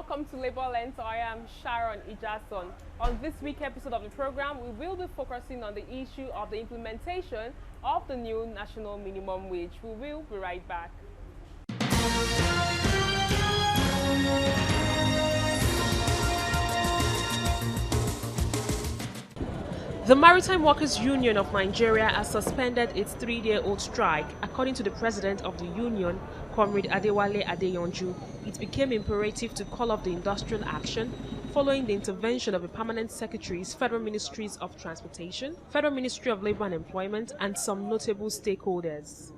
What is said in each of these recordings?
welcome to Labor Lens. I am Sharon Ijason. On this week's episode of the program, we will be focusing on the issue of the implementation of the new national minimum wage. We will be right back. The Maritime Workers Union of Nigeria has suspended its 3-day-old strike. According to the president of the union, Comrade Adewale Adeyonju, it became imperative to call off the industrial action following the intervention of the permanent secretaries, Federal Ministries of Transportation, Federal Ministry of Labour and Employment, and some notable stakeholders.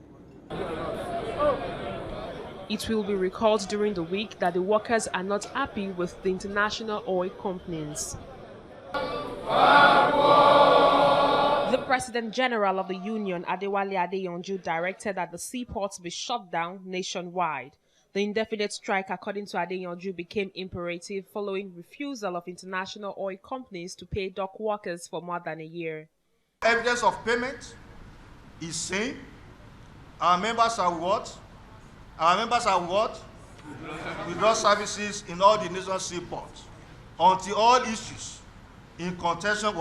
It will be recalled during the week that the workers are not happy with the international oil companies. The President General of the Union, Adewale Adeyonju, directed that the seaports be shut down nationwide. The indefinite strike, according to Adeyonju, became imperative following refusal of international oil companies to pay dock workers for more than a year. Evidence of payment is seen. Our members are what? Withdraw services in all the nation's seaports until all issues in contention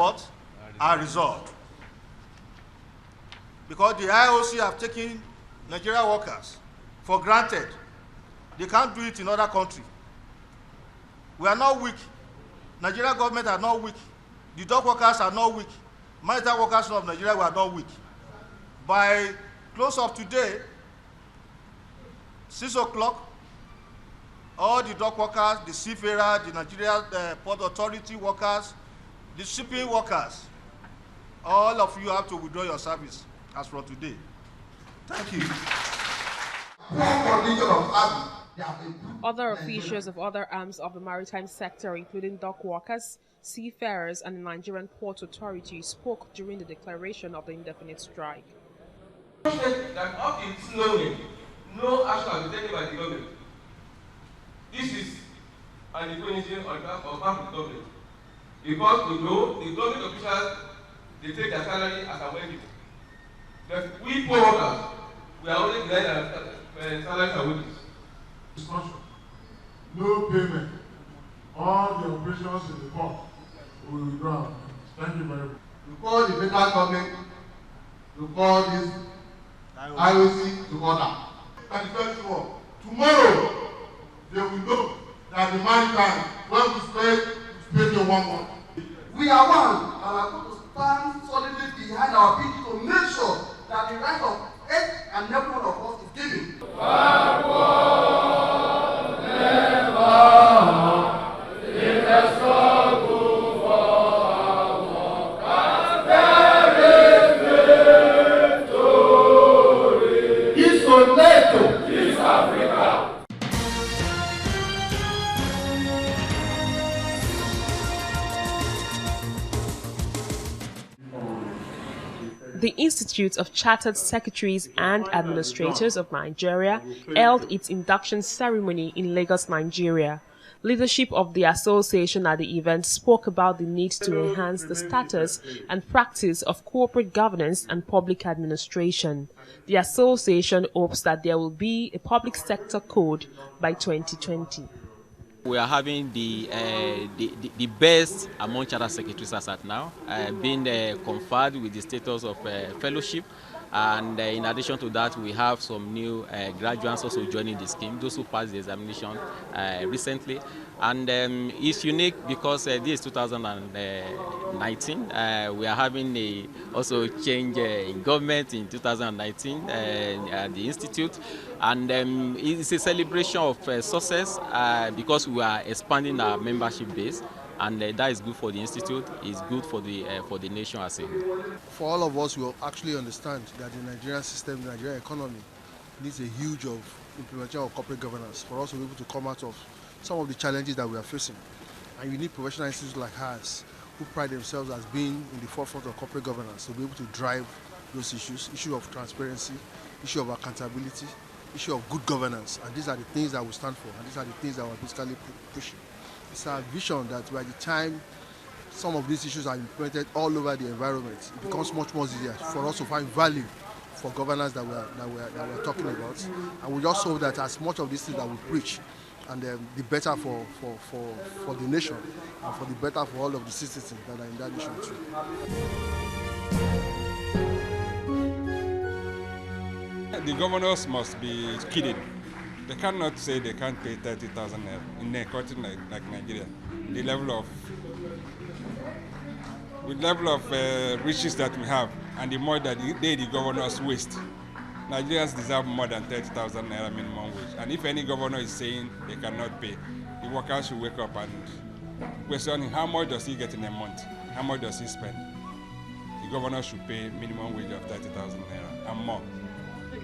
are resolved. Because the IOC have taken Nigerian workers for granted. They can't do it in other countries. We are not weak. Nigerian government are not weak. The dock workers are not weak. Maritime workers of Nigeria were not weak. By close of today, 6 o'clock, all the dock workers, the seafarers, the Nigerian Port Authority workers, the shipping workers, all of you have to withdraw your service as from today. Thank you. Other officials of other arms of the maritime sector, including dock workers, seafarers, and the Nigerian Port Authority, spoke during the declaration of the indefinite strike. That up until knowing, no action has been taken by the government. This is an impunity on behalf of the government. Because we know the government officials, they take their salary as a wages. But we poor workers, we are only denied our salaries and wages. No payment. All the operations in the port will be ground. Thank you very much. You call the federal government, you call this IOC to order. And the first one, tomorrow they will know that the maritime, when we spend them 1 month. We are one and are going to stand solidly behind our people to make sure that the right of each and every one of us is given. The Institute of Chartered Secretaries and Administrators of Nigeria held its induction ceremony in Lagos, Nigeria. Leadership of the association at the event spoke about the need to enhance the status and practice of corporate governance and public administration. The association hopes that there will be a public sector code by 2020. We are having the best among charter secretaries as at now, being conferred with the status of fellowship, and in addition to that, we have some new graduates also joining the scheme, those who passed the examination recently. And it's unique because this is 2019. We are having also change in government in 2019 at the Institute. And it's a celebration of success because we are expanding our membership base. And that is good for the Institute, it's good for the nation as a whole. For all of us who actually understand that the Nigerian system, the Nigerian economy needs a huge implementation of corporate governance for us to be able to come out of some of the challenges that we are facing. And you need professional institutes like ours who pride themselves as being in the forefront of corporate governance to be able to drive those issues, issue of transparency, issue of accountability, issue of good governance. And these are the things that we stand for, and these are the things that we're basically pushing. It's our vision that by the time some of these issues are implemented all over the environment, it becomes much more easier for us to find value for governance that we're talking about. And we just hope that as much of these things that we preach and the better for the nation and for the better for all of the citizens that are in that nation too. The governors must be kidding. They cannot say they can't pay 30,000 in a country like Nigeria. The level of riches that we have, and the more that the governors waste. Nigerians deserve more than 30,000 naira minimum wage. And if any governor is saying they cannot pay, the workers should wake up and question how much does he get in a month? How much does he spend? The governor should pay minimum wage of 30,000 naira and more.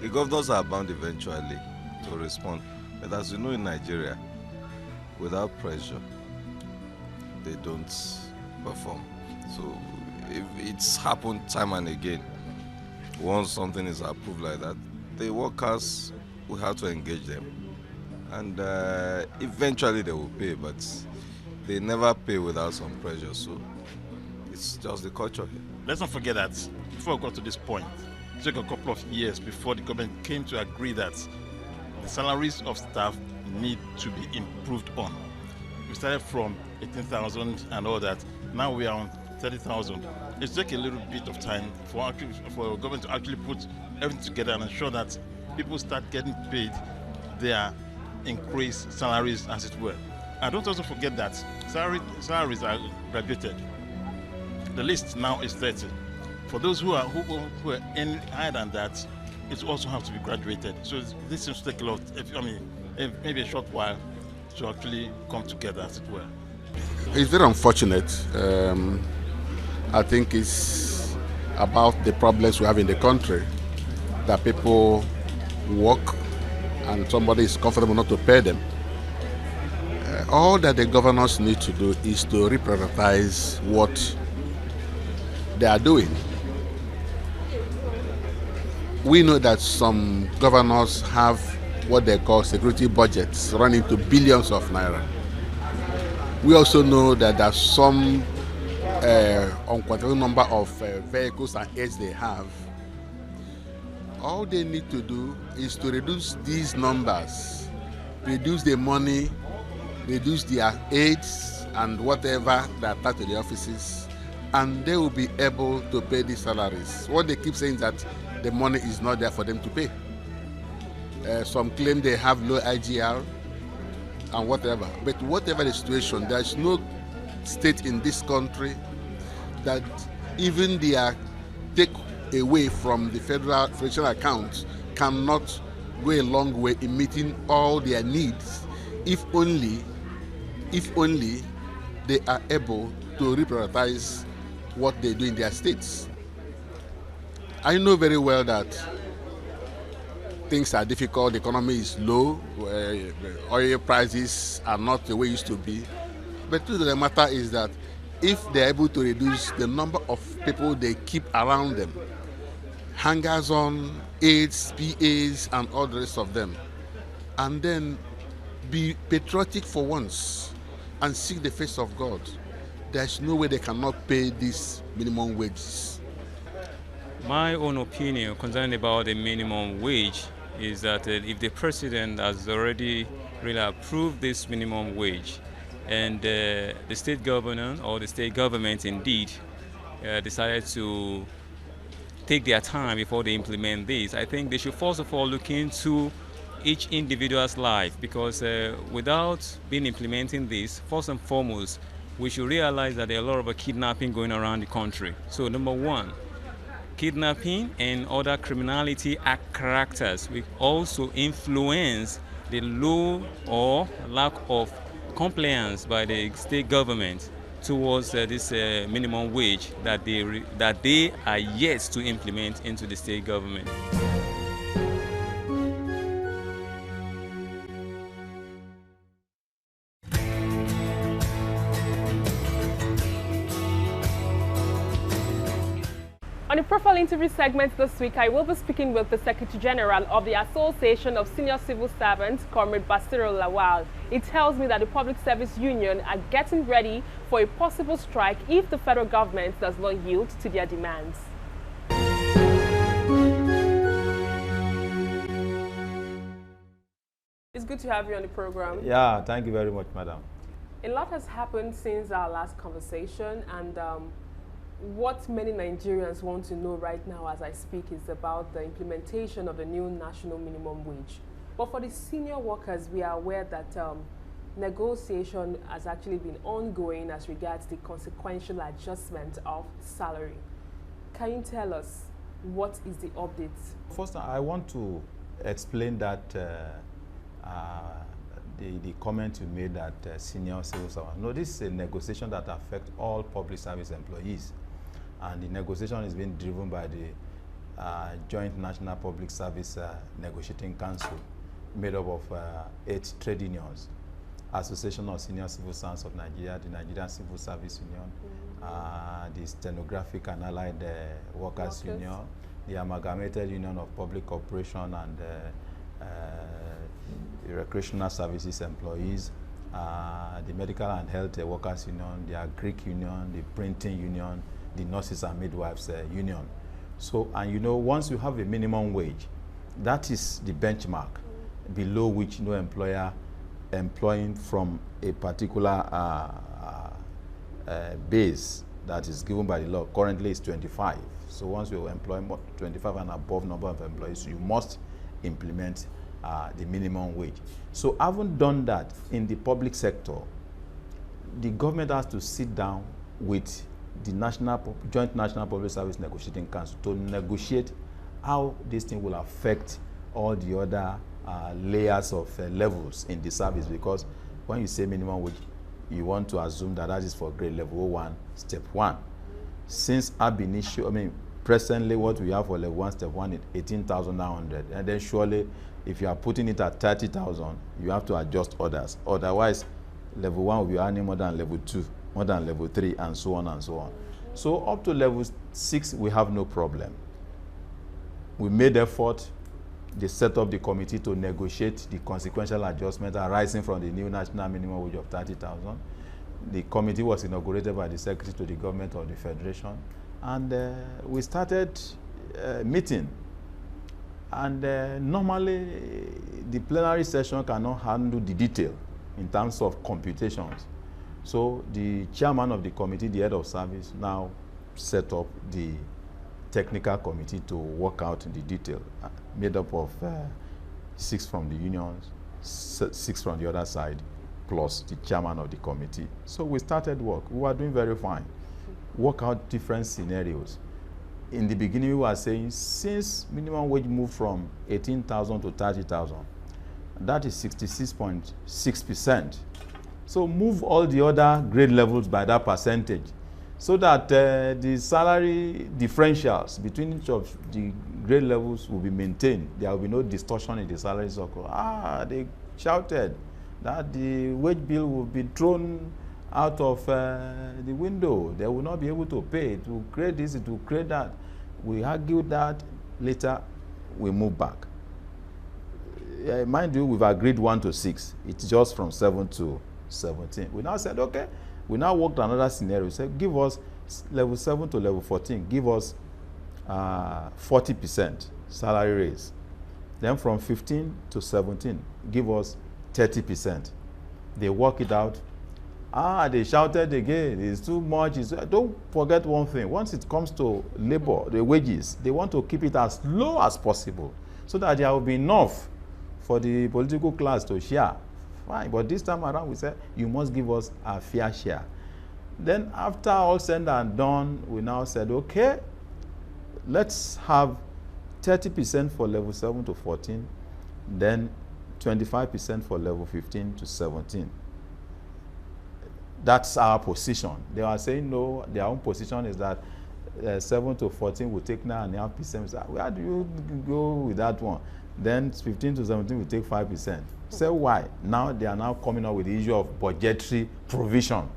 The governors are bound eventually to respond. But as you know, in Nigeria, without pressure, they don't perform. So if it's happened time and again, once something is approved like that, the workers will have to engage them. And eventually they will pay, but they never pay without some pressure. So it's just the culture here. Let's not forget that before we got to this point, it took a couple of years before the government came to agree that the salaries of staff need to be improved on. We started from 18,000 and all that. Now we are on 30,000. It took a little bit of time for government to actually put everything together and ensure that people start getting paid their increased salaries, as it were. And don't also forget that salaries are graduated. The list now is 30. For those who are earning higher than that, it also has to be graduated. So this seems to take a lot. Maybe a short while to actually come together, as it were. It's very unfortunate. I think it's about the problems we have in the country, that people work and somebody is comfortable not to pay them. All that the governors need to do is to reprioritize what they are doing. We know that some governors have what they call security budgets running to billions of naira. We also know that there's some unquantifiable number of vehicles and aids they have. All they need to do is to reduce these numbers, reduce the money, reduce their aids and whatever that attach to the offices, and they will be able to pay the salaries. What they keep saying is that the money is not there for them to pay. Some claim they have low IGR and whatever. But whatever the situation, there is no state in this country that even their take away from the federal accounts cannot go a long way in meeting all their needs, if only they are able to reprioritize what they do in their states. I know very well that things are difficult, the economy is low, oil prices are not the way it used to be. But the truth of the matter is that if they're able to reduce the number of people they keep around them, hangers-on, aides, PAs, and all the rest of them, and then be patriotic for once and seek the face of God, there's no way they cannot pay these minimum wages. My own opinion concerning about the minimum wage is that if the president has already really approved this minimum wage, and the state governor or the state government indeed decided to take their time before they implement this, I think they should first of all look into each individual's life, because without being implementing this, first and foremost, we should realize that there are a lot of kidnapping going around the country. So number one, kidnapping and other criminality act characters will also influence the low or lack of compliance by the state government towards this minimum wage that they are yet to implement into the state government. On the profile interview segment this week, I will be speaking with the Secretary General of the Association of Senior Civil Servants, Comrade Basiro Lawal. It tells me that the Public Service Union are getting ready for a possible strike if the federal government does not yield to their demands. It's good to have you on the program. Yeah, thank you very much, madam. A lot has happened since our last conversation, and what many Nigerians want to know right now as I speak is about the implementation of the new national minimum wage. But for the senior workers, we are aware that negotiation has actually been ongoing as regards the consequential adjustment of salary. Can you tell us what is the update? First, I want to explain that the comment you made that senior civil servants. No, this is a negotiation that affects all public service employees. And the negotiation is being driven by the Joint National Public Service Negotiating Council, made up of 8 trade unions: Association of Senior Civil Servants of Nigeria, the Nigerian Civil Service Union, the Stenographic and Allied Workers Union, the Amalgamated Union of Public Corporation and the Recreational Services Employees, the Medical and Health Workers Union, the Agric Union, the Printing Union, the Nurses and Midwives Union. So, and you know, once you have a minimum wage, that is the benchmark below which no employer employing from a particular base that is given by the law currently is 25. So once you employ 25 and above number of employees, you must implement the minimum wage. So having done that in the public sector, the government has to sit down with the Joint National Public Service Negotiating Council to negotiate how this thing will affect all the other layers of levels in the service, because when you say minimum wage, you want to assume that that is for grade level 1, step 1. Since ab initio, presently what we have for level 1, step 1 is 18,900, and then surely if you are putting it at 30,000, you have to adjust others. Otherwise, level 1 will be earning more than level 2, more than level 3, and so on and so on. So up to level 6, we have no problem. We made effort. They set up the committee to negotiate the consequential adjustment arising from the new national minimum wage of 30,000. The committee was inaugurated by the Secretary to the Government of the Federation, and we started meeting. And normally, the plenary session cannot handle the detail in terms of computations. So the chairman of the committee, the head of service, now set up the technical committee to work out the detail, made up of 6 from the unions, 6 from the other side, plus the chairman of the committee. So we started work. We were doing very fine. Work out different scenarios. In the beginning, we were saying, since minimum wage moved from 18,000 to 30,000, that is 66.6%. So move all the other grade levels by that percentage, so that the salary differentials between each of the grade levels will be maintained. There will be no distortion in the salary circle. They shouted that the wage bill will be thrown out of the window. They will not be able to pay. It will create this, it will create that. We argued that. Later, we moved back. Mind you, we've agreed 1 to 6. It's just from 7 to 17. We now said, okay, we now worked another scenario. We said, give us level 7 to level 14, give us 40% salary raise. Then from 15 to 17, give us 30%. They work it out. They shouted again, it's too much. Don't forget one thing. Once it comes to labor, the wages, they want to keep it as low as possible so that there will be enough for the political class to share. Fine, but this time around we said, you must give us a fair share. Then after all said and done, we now said, okay, let's have 30% for level 7 to 14, then 25% for level 15 to 17. That's our position. They are saying no, their own position is that 7 to 14 will take 9.5%. Where do you go with that one? Then 15 to 17 will take 5%. Say why? Now they are now coming up with the issue of budgetary provision.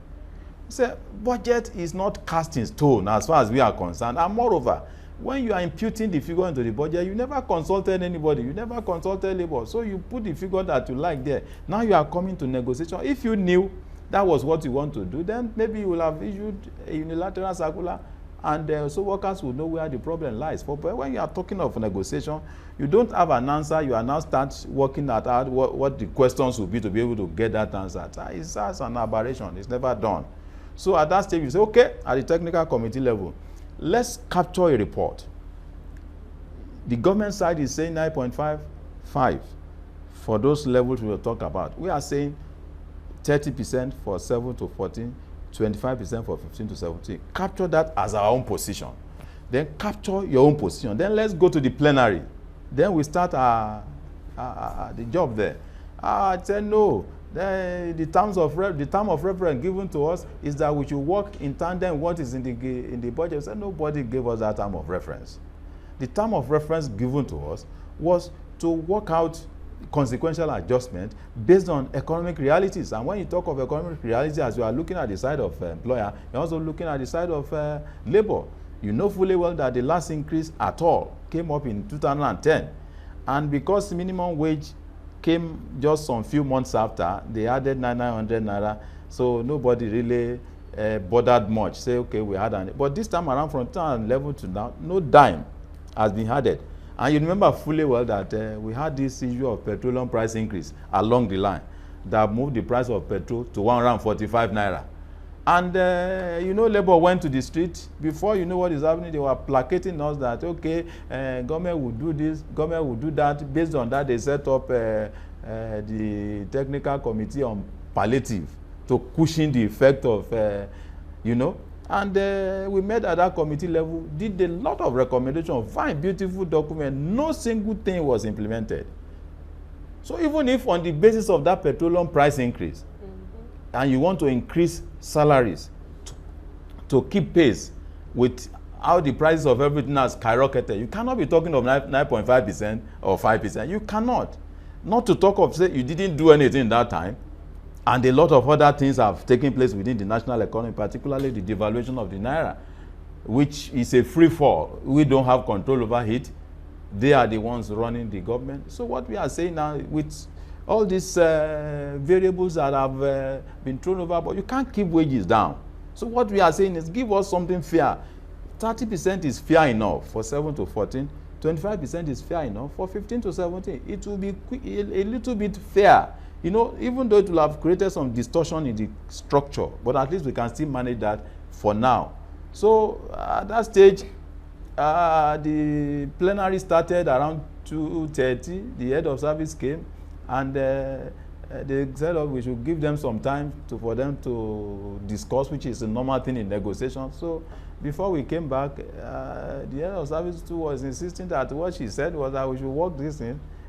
Say budget is not cast in stone as far as we are concerned. And moreover, when you are imputing the figure into the budget, you never consulted anybody, you never consulted labor. So you put the figure that you like there. Now you are coming to negotiation. If you knew that was what you want to do, then maybe you will have issued a unilateral circular and so workers will know where the problem lies. But when you are talking of negotiation, you don't have an answer. You are now start working at what the questions will be to be able to get that answer. It's an aberration. It's never done. So at that stage, you say, okay, at the technical committee level, let's capture a report. The government side is saying 9.55 for those levels we will talk about. We are saying 30% for 7 to 14, 25% for 15 to 17. Capture that as our own position. Then capture your own position. Then let's go to the plenary. Then we start the job there. I said no. The term of reference given to us is that we should work in tandem what is in the budget. I said nobody gave us that term of reference. The term of reference given to us was to work out consequential adjustment based on economic realities. And when you talk of economic realities, as you are looking at the side of employer, you're also looking at the side of labor. You know fully well that the last increase at all came up in 2010. And because minimum wage came just some few months after, they added 900 naira. So nobody really bothered much. Say, okay, we had an... But this time around from 2011 to now, no dime has been added. And you remember fully well that we had this issue of petroleum price increase along the line that moved the price of petrol to 145 naira. And, you know, Labour went to the street. Before you know what is happening, they were placating us that, okay, government will do this, government will do that. Based on that, they set up the technical committee on palliative to cushion the effect of, you know. And we met at that committee level, did a lot of recommendations, fine, beautiful document. No single thing was implemented. So even if on the basis of that petroleum price increase, and you want to increase salaries to keep pace with how the prices of everything has skyrocketed, you cannot be talking of 9.5% or 5%. You cannot. Not to talk of, say, you didn't do anything that time, and a lot of other things have taken place within the national economy, particularly the devaluation of the naira, which is a free fall. We don't have control over it. They are the ones running the government. So what we are saying now, with all these variables that have been thrown over, but you can't keep wages down. So what we are saying is give us something fair. 30% is fair enough for 7 to 14. 25% is fair enough for 15 to 17. It will be a little bit fair. You know, even though it will have created some distortion in the structure, but at least we can still manage that for now. So at that stage, the plenary started around 2:30. The head of service came, and they said, oh, we should give them some time for them to discuss, which is a normal thing in negotiation. So before we came back, the head of service too was insisting that what she said was that we should work this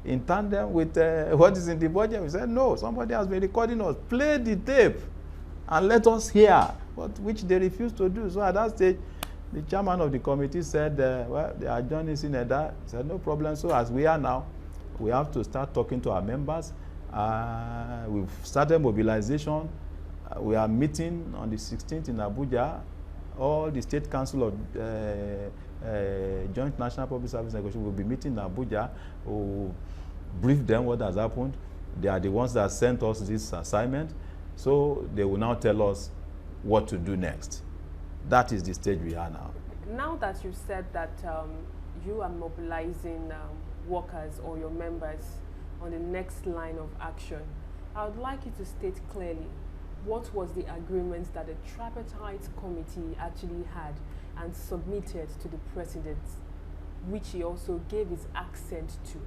in tandem with what is in the budget. We said, no, somebody has been recording us. Play the tape and let us hear, but which they refused to do. So at that stage, the chairman of the committee said, well, they are joining Sineda. He said, no problem. So as we are now, we have to start talking to our members. We've started mobilization. We are meeting on the 16th in Abuja. All the State Council of Joint National Public Service Negotiation will be meeting in Abuja. We'll brief them what has happened. They are the ones that sent us this assignment. So they will now tell us what to do next. That is the stage we are now. Now that you've said that you are mobilizing workers or your members on the next line of action, I would like you to state clearly what was the agreement that the tripartite committee actually had and submitted to the president, which he also gave his accent to.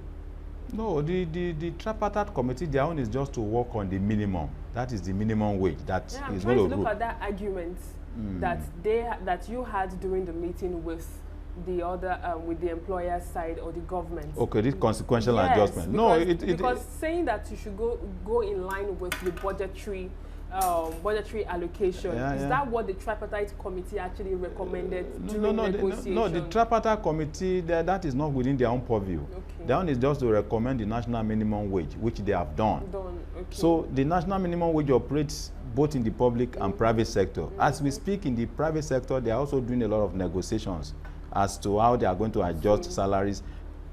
No, the tripartite committee, their own is just to work on the minimum. That is the minimum wage. That yeah, is I'm trying to look at that argument that you had during the meeting with the other, with the employer side or the government. Okay, this consequential adjustment. No, because saying that you should go in line with the budgetary allocation. Is that what the tripartite committee actually recommended during negotiation? No, the tripartite committee, that is not within their own purview. Okay. Their own is just to recommend the national minimum wage, which they have done. Okay. So the national minimum wage operates both in the public and private sector. As we speak, in the private sector, they are also doing a lot of negotiations as to how they are going to adjust salaries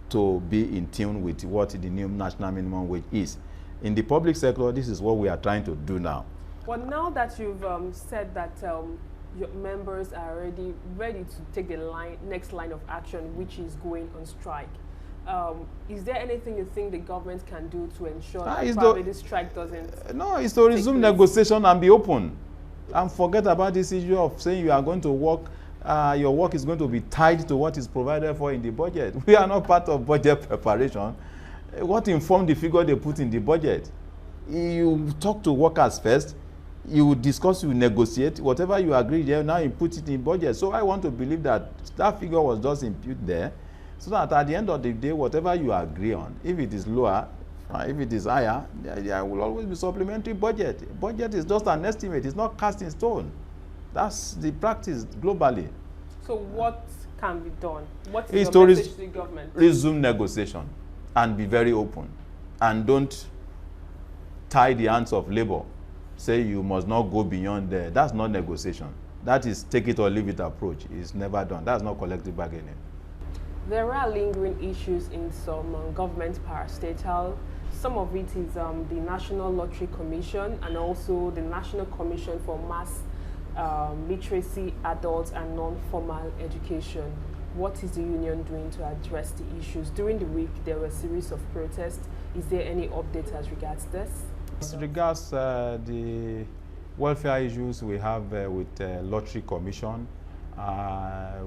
to be in tune with what the new national minimum wage is. In the public sector, this is what we are trying to do now. Well, now that you've said that your members are already ready to take the next line of action, which is going on strike. Is there anything you think the government can do to ensure that probably this strike doesn't? No, it's to resume negotiation and be open, and forget about this issue of saying you are going to work. Your work is going to be tied to what is provided for in the budget. We are not part of budget preparation. What informed the figure they put in the budget? You talk to workers first. You discuss, you negotiate. Whatever you agree there, now you put it in budget. So I want to believe that that figure was just imputed there, so that at the end of the day, whatever you agree on, if it is lower, if it is higher, there will always be supplementary budget. Budget is just an estimate. It's not cast in stone. That's the practice globally. So what can be done? What is your message to the government? Resume negotiation and be very open. And don't tie the hands of labor. Say you must not go beyond there. That's not negotiation. That is take it or leave it approach. It's never done. That's not collective bargaining. There are lingering issues in some government parastatal. Some of it is the National Lottery Commission and also the National Commission for Mass Literacy, Adult and Non-Formal Education. What is the union doing to address the issues? During the week, there were a series of protests. Is there any update as regards this? As regards the welfare issues we have with Lottery Commission,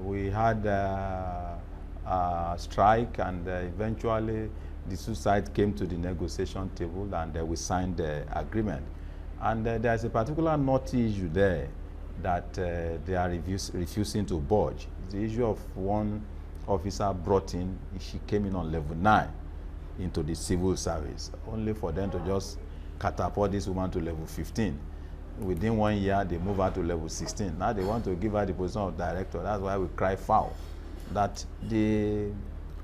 we had a strike, and eventually the two sides came to the negotiation table, and we signed the agreement. And there's a particular knotty issue there that they are refusing to budge. It's the issue of one officer brought in. She came in on level 9 into the civil service, only for them to just catapult this woman to level 15. Within 1 year, they move her to level 16. Now they want to give her the position of director. That's why we cry foul. That the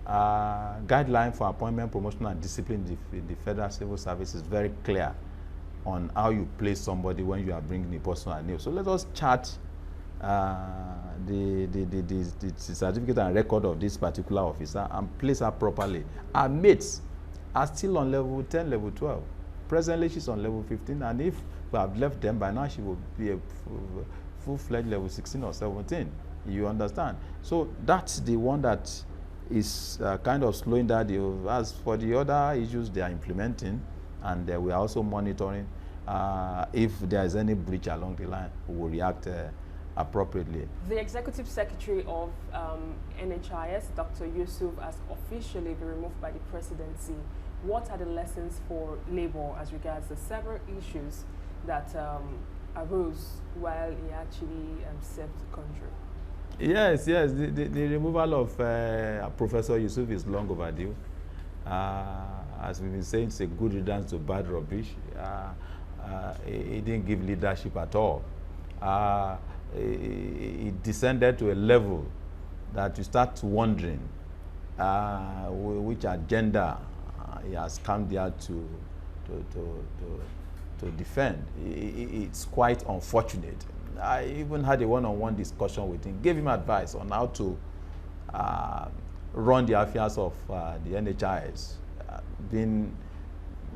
guideline for appointment, promotion, and discipline in the federal civil service is very clear on how you place somebody when you are bringing the person anew. So let us chart the certificate and record of this particular officer and place her properly. Her mates are still on level 10, level 12. Presently, she's on level 15, and if we have left them, by now she will be a full-fledged level 16 or 17. You understand? So that's the one that is kind of slowing down. As for the other issues they are implementing, and we are also monitoring, if there is any breach along the line, we will react appropriately. The Executive Secretary of NHIS, Dr. Yusuf, has officially been removed by the presidency. What are the lessons for Labour as regards the several issues that arose while he actually served the country? Yes, the removal of Professor Yusuf is long overdue. As we've been saying, it's a good riddance to bad rubbish. He didn't give leadership at all. He descended to a level that you start wondering which agenda he has come there to defend. It's quite unfortunate. I even had a one-on-one discussion with him, gave him advice on how to run the affairs of the NHIS, being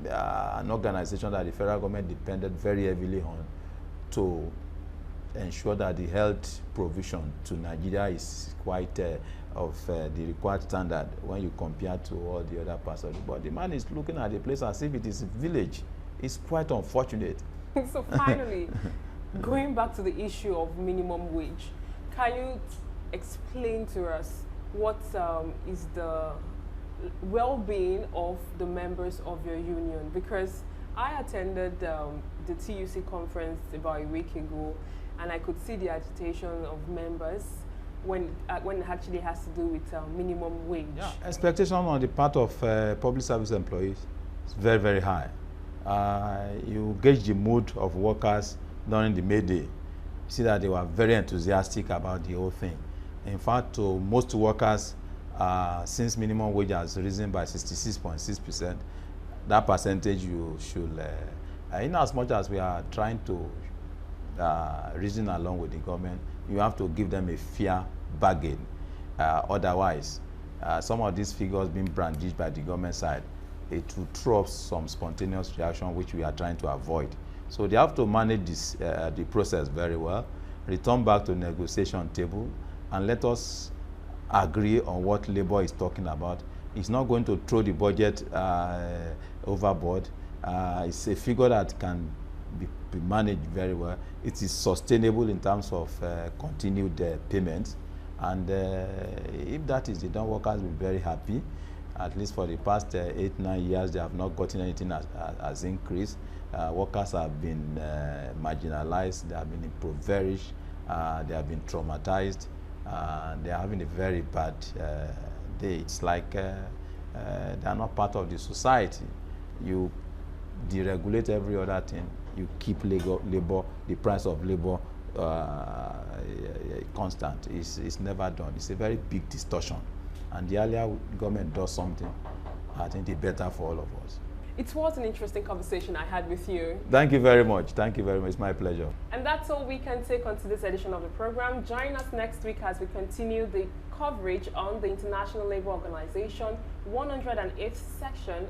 an organization that the federal government depended very heavily on to ensure that the health provision to Nigeria is quite of the required standard when you compare to all the other parts of the world. The man is looking at the place as if it is a village. It's quite unfortunate. So finally, going back to the issue of minimum wage, can you explain to us what is the well-being of the members of your union? Because I attended the TUC conference about a week ago, and I could see the agitation of members when it actually has to do with minimum wage. Yeah, expectation on the part of public service employees is very, very high. You gauge the mood of workers during the May Day. You see that they were very enthusiastic about the whole thing. In fact, to most workers, since minimum wage has risen by 66.6%, that percentage you should, in as much as we are trying to reason along with the government, you have to give them a fair bargain. Otherwise, some of these figures being brandished by the government side, it will throw up some spontaneous reaction which we are trying to avoid. So they have to manage this, the process very well. return back to the negotiation table and let us agree on what labor is talking about. It's not going to throw the budget overboard. It's a figure that can be managed very well. It is sustainable in terms of continued payments. And if that is the done, workers will be very happy. At least for the past 8-9 years, they have not gotten anything as increase. Workers have been marginalized, they have been impoverished, they have been traumatized, they are having a very bad day. It's like they are not part of the society. You deregulate every other thing, you keep labor, the price of labor constant. It's never done. It's a very big distortion. And the earlier government does something, I think it's better for all of us. It was an interesting conversation I had with you. Thank you very much. Thank you very much. It's my pleasure. And that's all we can take on to this edition of the program. Join us next week as we continue the coverage on the International Labour Organization 108th session,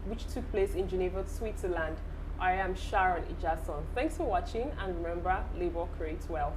which took place in Geneva, Switzerland. I am Sharon Ijason. Thanks for watching, and remember, labor creates wealth.